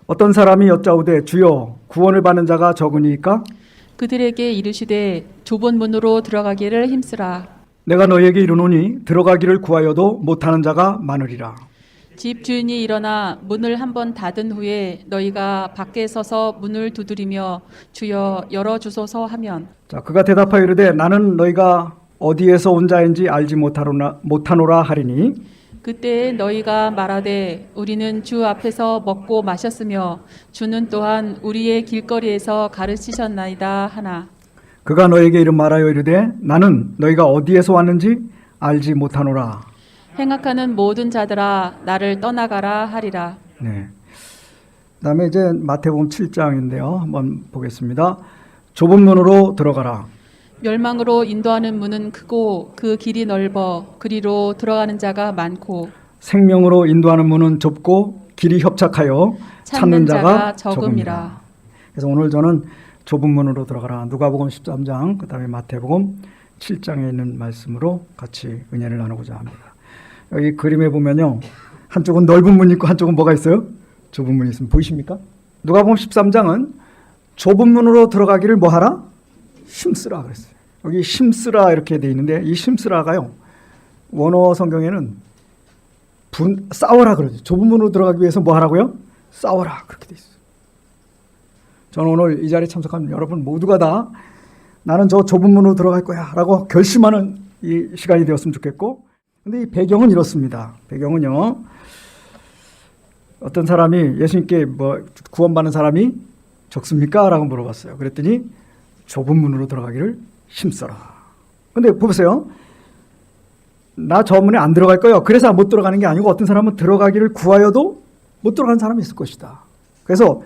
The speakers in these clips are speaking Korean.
어떤 사람이 여짜오되 주여 구원을 받는 자가 적으니까 그들에게 이르시되 좁은 문으로 들어가기를 힘쓰라. 내가 너희에게 이르노니 들어가기를 구하여도 못하는 자가 많으리라. 집 주인이 일어나 문을 한번 닫은 후에 너희가 밖에 서서 문을 두드리며 주여 열어주소서 하면 자, 그가 대답하여 이르되 나는 너희가 어디에서 온 자인지 알지 못하노라 하리니 그때 너희가 말하되 우리는 주 앞에서 먹고 마셨으며 주는 또한 우리의 길거리에서 가르치셨나이다 하나. 그가 너에게 이름 말하여 이르되 나는 너희가 어디에서 왔는지 알지 못하노라. 행악하는 모든 자들아 나를 떠나가라 하리라. 네. 그다음에 이제 마태복음 7장인데요. 한번 보겠습니다. 좁은 문으로 들어가라. 멸망으로 인도하는 문은 크고 그 길이 넓어 그리로 들어가는 자가 많고 생명으로 인도하는 문은 좁고 길이 협착하여 찾는 자가 적음이라. 그래서 오늘 저는 좁은 문으로 들어가라. 누가복음 13장 그다음에 마태복음 7장에 있는 말씀으로 같이 은혜를 나누고자 합니다. 여기 그림에 보면요. 한쪽은 넓은 문이 있고 한쪽은 뭐가 있어요? 좁은 문이 있습니다. 보이십니까? 누가복음 13장은 좁은 문으로 들어가기를 뭐 하라? 힘쓰라 그랬어요. 여기 힘쓰라 이렇게 돼 있는데 이 힘쓰라가요. 원어 성경에는 싸워라 그러죠. 좁은 문으로 들어가기 위해서 뭐 하라고요? 싸워라 그렇게 돼 있어요. 저는 오늘 이 자리에 참석한 여러분 모두가 다 나는 저 좁은 문으로 들어갈 거야 라고 결심하는 이 시간이 되었으면 좋겠고, 근데 이 배경은 이렇습니다. 배경은요, 어떤 사람이 예수님께 뭐 구원받는 사람이 적습니까? 라고 물어봤어요. 그랬더니 좁은 문으로 들어가기를 힘써라. 근데 보세요. 나 저 문에 안 들어갈 거예요. 그래서 못 들어가는 게 아니고 어떤 사람은 들어가기를 구하여도 못 들어가는 사람이 있을 것이다. 그래서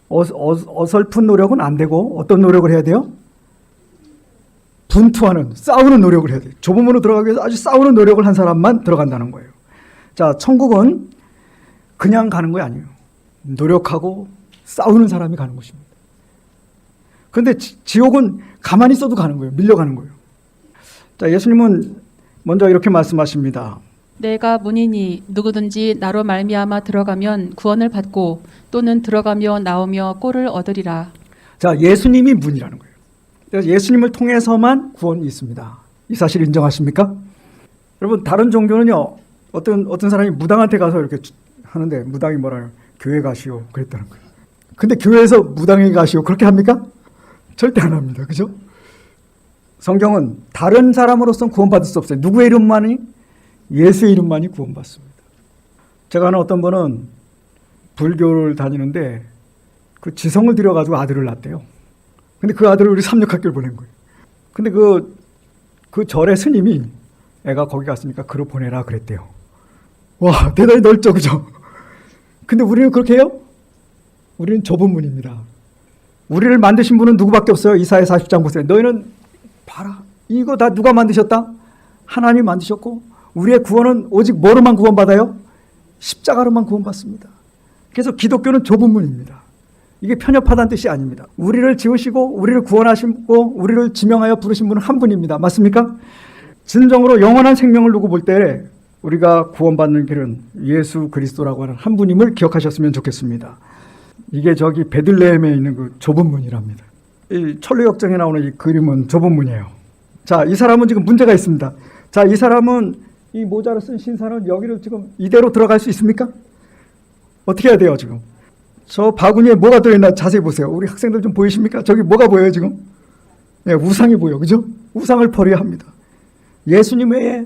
어설픈 노력은 안 되고 어떤 노력을 해야 돼요? 분투하는, 싸우는 노력을 해야 돼요. 좁은 문으로 들어가기 위해서 아주 싸우는 노력을 한 사람만 들어간다는 거예요. 자, 천국은 그냥 가는 거 아니에요. 노력하고 싸우는 사람이 가는 곳입니다. 그런데 지옥은 가만히 있어도 가는 거예요. 밀려가는 거예요. 자, 예수님은 먼저 이렇게 말씀하십니다. 내가 문이니 누구든지 나로 말미암아 들어가면 구원을 받고 또는 들어가며 나오며 꼴을 얻으리라. 자, 예수님이 문이라는 거예요. 그래서 예수님을 통해서만 구원이 있습니다. 이 사실 인정하십니까? 여러분, 다른 종교는요, 어떤 사람이 무당한테 가서 이렇게 하는데 무당이 뭐라요? 교회 가시오 그랬다는 거예요. 근데 교회에서 무당에게 가시오 그렇게 합니까? 절대 안 합니다. 그죠? 성경은 다른 사람으로서는 구원받을 수 없어요. 누구의 이름만이? 예수의 이름만이 구원받습니다. 제가 아는 어떤 분은 불교를 다니는데 그 지성을 들여가지고 아들을 낳았대요. 근데 그 아들을 우리 삼육학교를 보낸 거예요. 근데 그 절의 스님이 애가 거기 갔으니까 그로 보내라 그랬대요. 와, 대단히 넓죠, 그죠? 근데 우리는 그렇게 해요? 우리는 좁은 문입니다. 우리를 만드신 분은 누구밖에 없어요. 이사야 40장 보세요. 너희는 봐라. 이거 다 누가 만드셨다? 하나님이 만드셨고 우리의 구원은 오직 뭐로만 구원받아요? 십자가로만 구원받습니다. 그래서 기독교는 좁은 문입니다. 이게 편협하다는 뜻이 아닙니다. 우리를 지으시고 우리를 구원하시고 우리를 지명하여 부르신 분은 한 분입니다. 맞습니까? 진정으로 영원한 생명을 두고 볼 때 우리가 구원받는 길은 예수 그리스도라고 하는 한 분임을 기억하셨으면 좋겠습니다. 이게 저기 베들레헴에 있는 그 좁은 문이랍니다. 이 천루역정에 나오는 이 그림은 좁은 문이에요. 자, 이 사람은 지금 문제가 있습니다. 자, 이 사람은 이 모자를 쓴 신사는 여기를 지금 이대로 들어갈 수 있습니까? 어떻게 해야 돼요, 지금? 저 바구니에 뭐가 들어있나 자세히 보세요. 우리 학생들 좀 보이십니까? 저기 뭐가 보여요, 지금? 네, 우상이 보여, 그죠? 우상을 버려야 합니다. 예수님 외에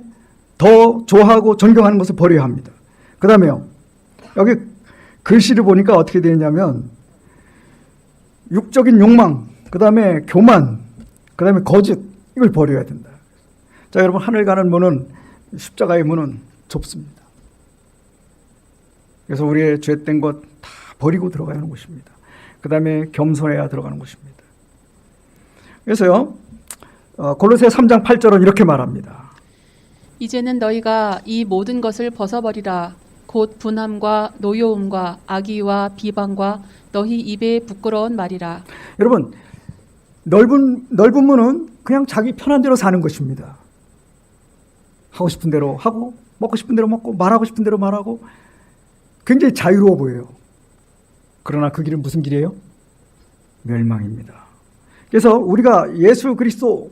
더 좋아하고 존경하는 것을 버려야 합니다. 그 다음에요, 여기 글씨를 보니까 어떻게 되어 있냐면 육적인 욕망, 그 다음에 교만, 그 다음에 거짓, 이걸 버려야 된다. 자, 여러분, 하늘 가는 문은, 십자가의 문은 좁습니다. 그래서 우리의 죄된 것 다 버리고 들어가야 하는 곳입니다. 그 다음에 겸손해야 들어가는 곳입니다. 그래서요, 골로새 3장 8절은 이렇게 말합니다. 이제는 너희가 이 모든 것을 벗어버리라. 곧 분함과 노여움과 악의와 비방과 너희 입에 부끄러운 말이라. 여러분, 넓은 문은 그냥 자기 편한 대로 사는 것입니다. 하고 싶은 대로 하고 먹고 싶은 대로 먹고 말하고 싶은 대로 말하고 굉장히 자유로워 보여요. 그러나 그 길은 무슨 길이에요? 멸망입니다. 그래서 우리가 예수 그리스도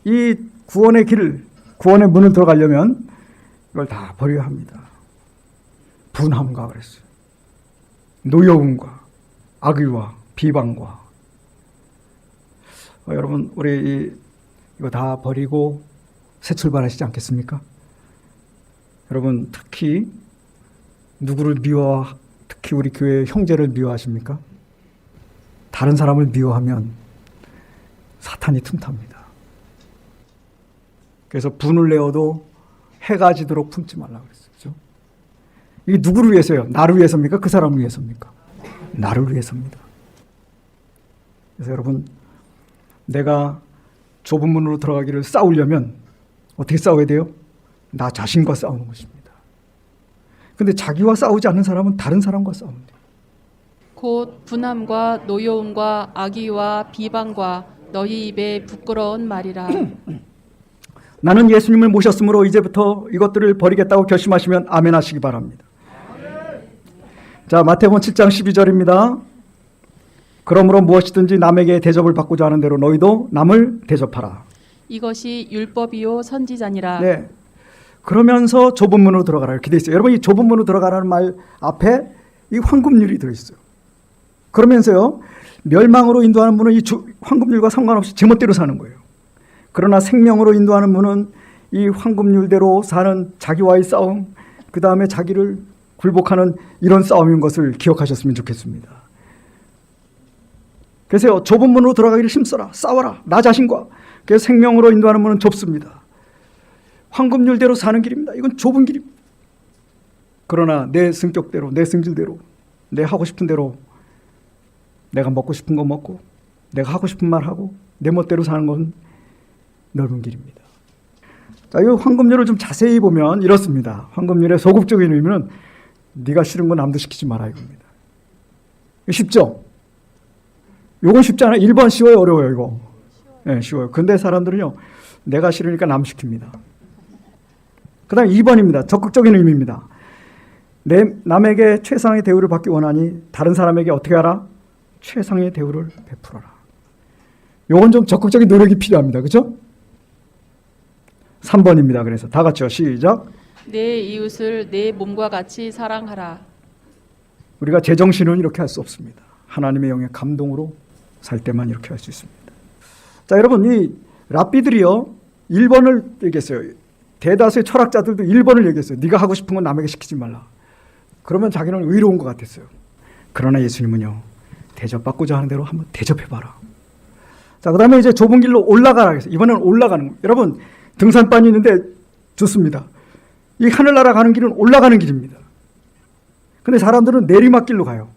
이 구원의 길을, 구원의 문을 들어가려면 이걸 다 버려야 합니다. 분함과 그랬어요. 노여움과 악의와 비방과. 여러분 우리 이거 다 버리고 새 출발하시지 않겠습니까? 여러분 특히 누구를 특히 우리 교회 형제를 미워하십니까? 다른 사람을 미워하면 사탄이 틈탑니다. 그래서 분을 내어도 해가 지도록 품지 말라고 그랬어요. 그렇죠? 이게 누구를 위해서요? 나를 위해서입니까? 그 사람을 위해서입니까? 나를 위해서입니다. 그래서 여러분, 내가 좁은 문으로 들어가기를 싸우려면 어떻게 싸워야 돼요? 나 자신과 싸우는 것입니다. 근데 자기와 싸우지 않는 사람은 다른 사람과 싸우면 돼요. 곧 분함과 노여움과 악의와 비방과 너희 입에 부끄러운 말이라. 나는 예수님을 모셨으므로 이제부터 이것들을 버리겠다고 결심하시면 아멘 하시기 바랍니다. 자, 마태복음 7장 12절입니다. 그러므로 무엇이든지 남에게 대접을 받고자 하는 대로 너희도 남을 대접하라. 이것이 율법이요 선지자니라. 네. 그러면서 좁은 문으로 들어가라 이렇게 돼 있어요. 여러분 이 좁은 문으로 들어가라는 말 앞에 이 황금률이 들어 있어요. 그러면서요. 멸망으로 인도하는 문은 이 황금률과 상관없이 제멋대로 사는 거예요. 그러나 생명으로 인도하는 문은 이 황금률대로 사는 자기와의 싸움, 그 다음에 자기를 굴복하는 이런 싸움인 것을 기억하셨으면 좋겠습니다. 그래서 좁은 문으로 들어가기를 힘써라, 싸워라, 나 자신과. 그래서 생명으로 인도하는 문은 좁습니다. 황금률대로 사는 길입니다. 이건 좁은 길입니다. 그러나 내 성격대로, 내 성질대로, 내 하고 싶은 대로 내가 먹고 싶은 거 먹고 내가 하고 싶은 말 하고 내 멋대로 사는 건 넓은 길입니다. 자, 이 황금률을 좀 자세히 보면 이렇습니다. 황금률의 소극적인 의미는 네가 싫은 건 남도 시키지 마라 이겁니다. 쉽죠? 요건 쉽지 않아요. 1번 쉬워요, 어려워요, 이거? 네, 쉬워요. 근데 사람들은요, 내가 싫으니까 남 시킵니다. 그 다음 2번입니다. 적극적인 의미입니다. 남에게 최상의 대우를 받기 원하니 다른 사람에게 어떻게 하라? 최상의 대우를 베풀어라. 요건 좀 적극적인 노력이 필요합니다. 그렇죠? 3번입니다. 그래서 다 같이요. 시작. 내 이웃을 내 몸과 같이 사랑하라. 우리가 제정신은 이렇게 할 수 없습니다. 하나님의 영의 감동으로 살 때만 이렇게 할 수 있습니다. 자, 여러분 이 랍비들이요 1번을 얘기했어요. 대다수의 철학자들도 1번을 얘기했어요. 네가 하고 싶은 건 남에게 시키지 말라. 그러면 자기는 의로운 것 같았어요. 그러나 예수님은요 대접받고자 하는 대로 한번 대접해봐라. 자, 그 다음에 이제 좁은 길로 올라가라 했어요. 이번엔 올라가는 거예요. 여러분 등산반이 있는데 좋습니다. 이 하늘나라 가는 길은 올라가는 길입니다. 근데 사람들은 내리막길로 가요.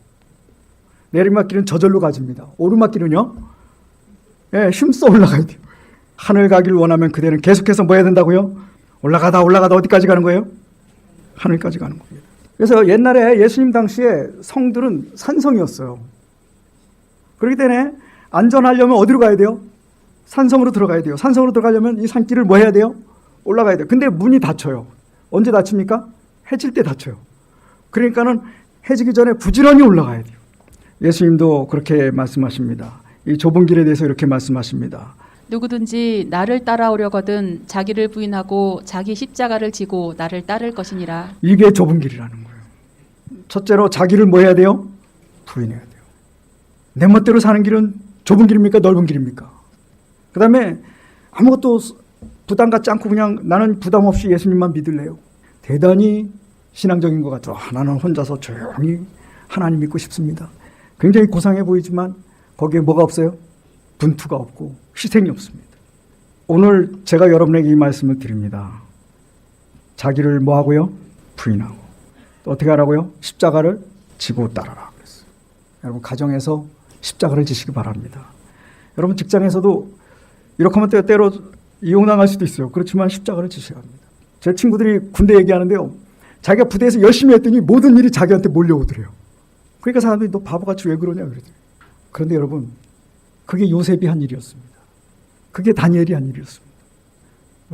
내리막길은 저절로 가집니다. 오르막길은요, 예, 힘써 올라가야 돼요. 하늘 가기를 원하면 그대는 계속해서 뭐 해야 된다고요? 올라가다 어디까지 가는 거예요? 하늘까지 가는 겁니다. 그래서 옛날에 예수님 당시에 성들은 산성이었어요. 그렇기 때문에 안전하려면 어디로 가야 돼요? 산성으로 들어가야 돼요. 산성으로 들어가려면 이 산길을 뭐 해야 돼요? 올라가야 돼요. 근데 문이 닫혀요. 언제 닫힙니까? 해질 때 닫혀요. 그러니까는 해지기 전에 부지런히 올라가야 돼요. 예수님도 그렇게 말씀하십니다. 이 좁은 길에 대해서 이렇게 말씀하십니다. 누구든지 나를 따라오려거든 자기를 부인하고 자기 십자가를 지고 나를 따를 것이니라. 이게 좁은 길이라는 거예요. 첫째로 자기를 뭐 해야 돼요? 부인해야 돼요. 내 멋대로 사는 길은 좁은 길입니까? 넓은 길입니까? 그 다음에 아무것도 부담 갖지 않고 그냥 나는 부담 없이 예수님만 믿을래요. 대단히 신앙적인 것 같아요. 나는 혼자서 조용히 하나님 믿고 싶습니다. 굉장히 고상해 보이지만 거기에 뭐가 없어요? 분투가 없고 희생이 없습니다. 오늘 제가 여러분에게 이 말씀을 드립니다. 자기를 뭐 하고요? 부인하고. 또 어떻게 하라고요? 십자가를 지고 따라라 그랬어요. 여러분 가정에서 십자가를 지시기 바랍니다. 여러분 직장에서도 이렇게 하면 때로 이용당할 수도 있어요. 그렇지만 십자가를 지셔야 합니다. 제 친구들이 군대 얘기하는데요. 자기가 부대에서 열심히 했더니 모든 일이 자기한테 몰려오더래요. 그러니까 사람들이 너 바보같이 왜 그러냐 그러더래요. 그런데 여러분 그게 요셉이 한 일이었습니다. 그게 다니엘이 한 일이었습니다.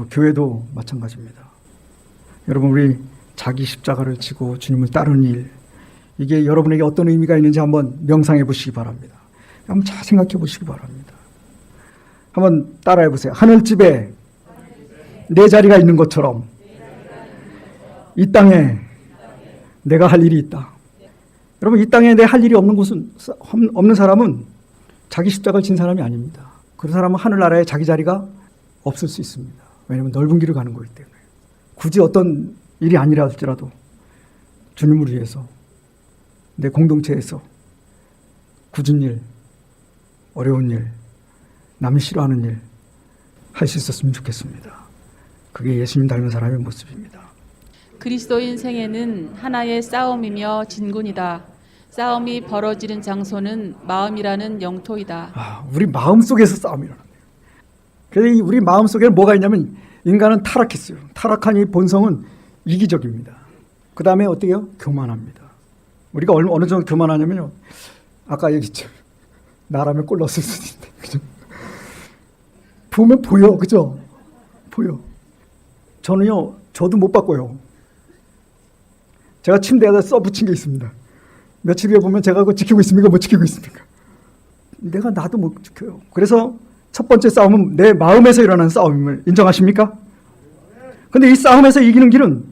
교회도 마찬가지입니다. 여러분 우리 자기 십자가를 지고 주님을 따르는 일, 이게 여러분에게 어떤 의미가 있는지 한번 명상해 보시기 바랍니다. 한번 잘 생각해 보시기 바랍니다. 한번 따라해 보세요. 하늘집에 내 자리가 있는 것처럼 이 땅에 내가 할 일이 있다. 여러분, 이 땅에 내 할 일이 없는 사람은 자기 십자가를 진 사람이 아닙니다. 그런 사람은 하늘나라에 자기 자리가 없을 수 있습니다. 왜냐하면 넓은 길을 가는 거기 때문에. 굳이 어떤 일이 아니라 할지라도 주님을 위해서 내 공동체에서 굳은 일, 어려운 일, 남이 싫어하는 일 할 수 있었으면 좋겠습니다. 그게 예수님 닮은 사람의 모습입니다. 그리스도인 생애는 하나의 싸움이며 진군이다. 싸움이 벌어지는 장소는 마음이라는 영토이다. 우리 마음 속에서 싸움이 일어납니다. 그래서 우리 마음 속에는 뭐가 있냐면 인간은 타락했어요. 타락한 이 본성은 이기적입니다. 그 다음에 어떻게 해요? 교만합니다. 우리가 어느 정도 교만하냐면요. 아까 얘기했죠. 나라면 골 넣었을 수도 있는데. 그죠? 보면 보여. 그죠? 보여. 저는요. 저도 못 바꿔요. 제가 침대에다 써붙인 게 있습니다. 며칠 후에 보면 제가 그거 지키고 있습니까? 못 지키고 있습니까? 내가 나도 못 지켜요. 그래서 첫 번째 싸움은 내 마음에서 일어나는 싸움임을 인정하십니까? 근데 이 싸움에서 이기는 길은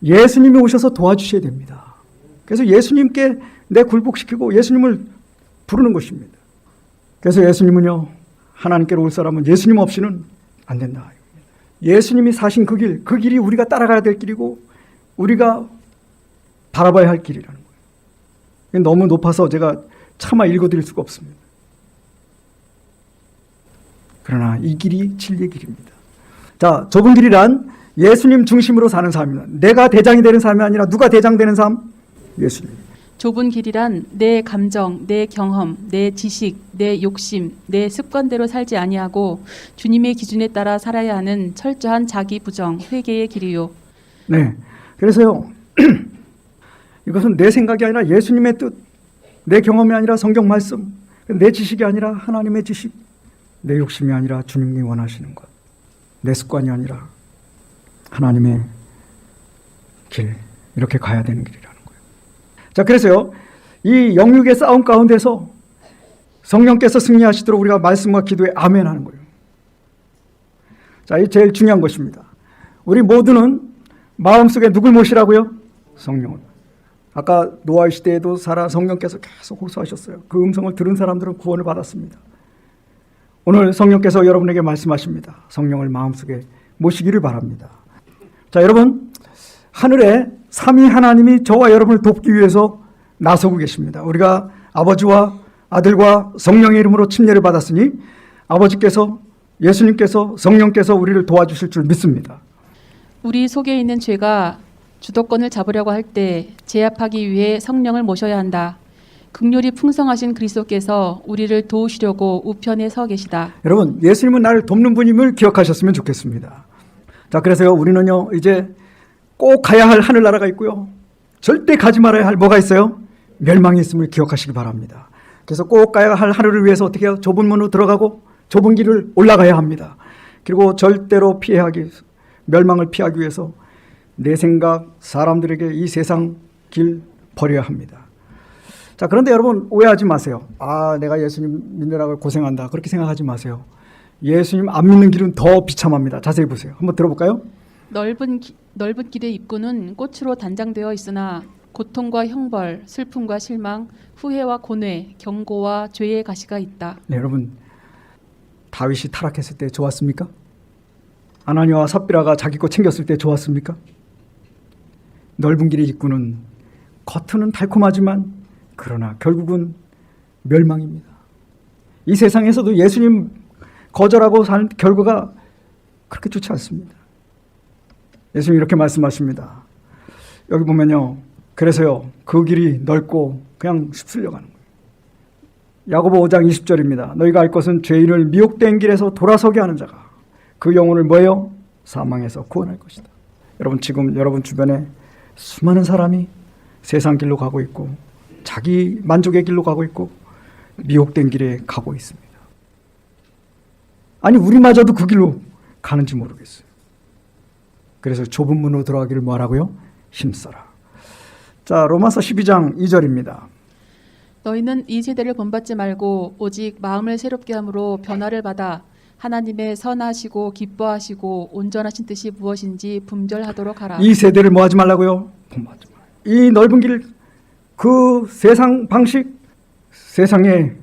예수님이 오셔서 도와주셔야 됩니다. 그래서 예수님께 내 굴복시키고 예수님을 부르는 것입니다. 그래서 예수님은요, 하나님께로 올 사람은 예수님 없이는 안 된다. 예수님이 사신 그 길이 우리가 따라가야 될 길이고 우리가 바라봐야 할 길이라는 거예요. 너무 높아서 제가 차마 읽어드릴 수가 없습니다. 그러나 이 길이 진리의 길입니다. 자, 좁은 길이란 예수님 중심으로 사는 삶입니다. 내가 대장이 되는 삶이 아니라 누가 대장되는 삶? 예수님. 좁은 길이란 내 감정, 내 경험, 내 지식, 내 욕심, 내 습관대로 살지 아니하고 주님의 기준에 따라 살아야 하는 철저한 자기 부정, 회개의 길이요. 네. 그래서요. 이것은 내 생각이 아니라 예수님의 뜻, 내 경험이 아니라 성경 말씀, 내 지식이 아니라 하나님의 지식, 내 욕심이 아니라 주님이 원하시는 것, 내 습관이 아니라 하나님의 길, 이렇게 가야 되는 길이라는 거예요. 자, 그래서요, 이 영육의 싸움 가운데서 성령께서 승리하시도록 우리가 말씀과 기도에 아멘 하는 거예요. 자, 이 제일 중요한 것입니다. 우리 모두는 마음속에 누굴 모시라고요? 성령을. 아까 노아의 시대에도 성령께서 계속 호소하셨어요. 그 음성을 들은 사람들은 구원을 받았습니다. 오늘 성령께서 여러분에게 말씀하십니다. 성령을 마음속에 모시기를 바랍니다. 자, 여러분, 하늘에 삼위 하나님이 저와 여러분을 돕기 위해서 나서고 계십니다. 우리가 아버지와 아들과 성령의 이름으로 침례를 받았으니 아버지께서, 예수님께서, 성령께서 우리를 도와주실 줄 믿습니다. 우리 속에 있는 죄가 주도권을 잡으려고 할 때 제압하기 위해 성령을 모셔야 한다. 긍휼이 풍성하신 그리스도께서 우리를 도우시려고 우편에 서 계시다. 여러분, 예수님은 나를 돕는 분임을 기억하셨으면 좋겠습니다. 자, 그래서요, 우리는요, 이제 꼭 가야 할 하늘나라가 있고요. 절대 가지 말아야 할 뭐가 있어요? 멸망이 있음을 기억하시기 바랍니다. 그래서 꼭 가야 할 하늘을 위해서 어떻게 해요? 좁은 문으로 들어가고 좁은 길을 올라가야 합니다. 그리고 절대로 멸망을 피하기 위해서 내 생각, 사람들에게 이 세상 길 버려야 합니다. 자, 그런데 여러분 오해하지 마세요. 내가 예수님 믿느라고 고생한다. 그렇게 생각하지 마세요. 예수님 안 믿는 길은 더 비참합니다. 자세히 보세요. 한번 들어볼까요? 넓은 길의 입구는 꽃으로 단장되어 있으나 고통과 형벌, 슬픔과 실망, 후회와 고뇌, 경고와 죄의 가시가 있다. 네, 여러분, 다윗이 타락했을 때 좋았습니까? 아나니아와 삽비라가 자기 거 챙겼을 때 좋았습니까? 넓은 길의 입구는 겉은 달콤하지만 그러나 결국은 멸망입니다. 이 세상에서도 예수님 거절하고 산 결과가 그렇게 좋지 않습니다. 예수님이 이렇게 말씀하십니다. 여기 보면요. 그래서요. 그 길이 넓고 그냥 휩쓸려 가는 거예요. 야고보 5장 20절입니다. 너희가 알 것은 죄인을 미혹된 길에서 돌아서게 하는 자가 그 영혼을 뭐예요? 사망에서 구원할 것이다. 여러분, 지금 여러분 주변에 수많은 사람이 세상 길로 가고 있고 자기 만족의 길로 가고 있고 미혹된 길에 가고 있습니다. 아니, 우리마저도 그 길로 가는지 모르겠어요. 그래서 좁은 문으로 들어가기를 뭐하라고요? 힘써라. 자, 로마서 12장 2절입니다. 너희는 이 세대를 본받지 말고 오직 마음을 새롭게 함으로 변화를 받아 하나님의 선하시고 기뻐하시고 온전하신 뜻이 무엇인지 분별하도록 하라. 이 세대를 뭐 하지 말라고요? 본받지 말라. 이 넓은 길, 그 세상 방식, 세상의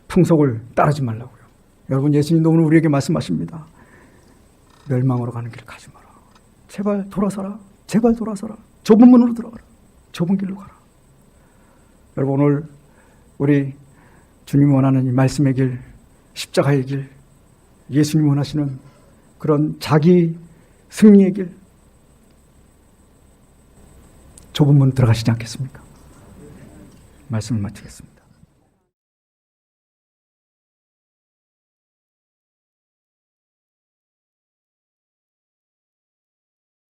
풍속을 따르지 말라고요. 여러분, 예수님도 오늘 우리에게 말씀하십니다. 멸망으로 가는 길 가지 마라. 제발 돌아서라. 제발 돌아서라. 좁은 문으로 들어가라. 좁은 길로 가라. 여러분, 오늘 우리 주님이 원하는 이 말씀의 길, 십자가의 길, 예수님이 원하시는 그런 자기 승리의 길, 좁은 문 들어가시지 않겠습니까? 말씀을 마치겠습니다.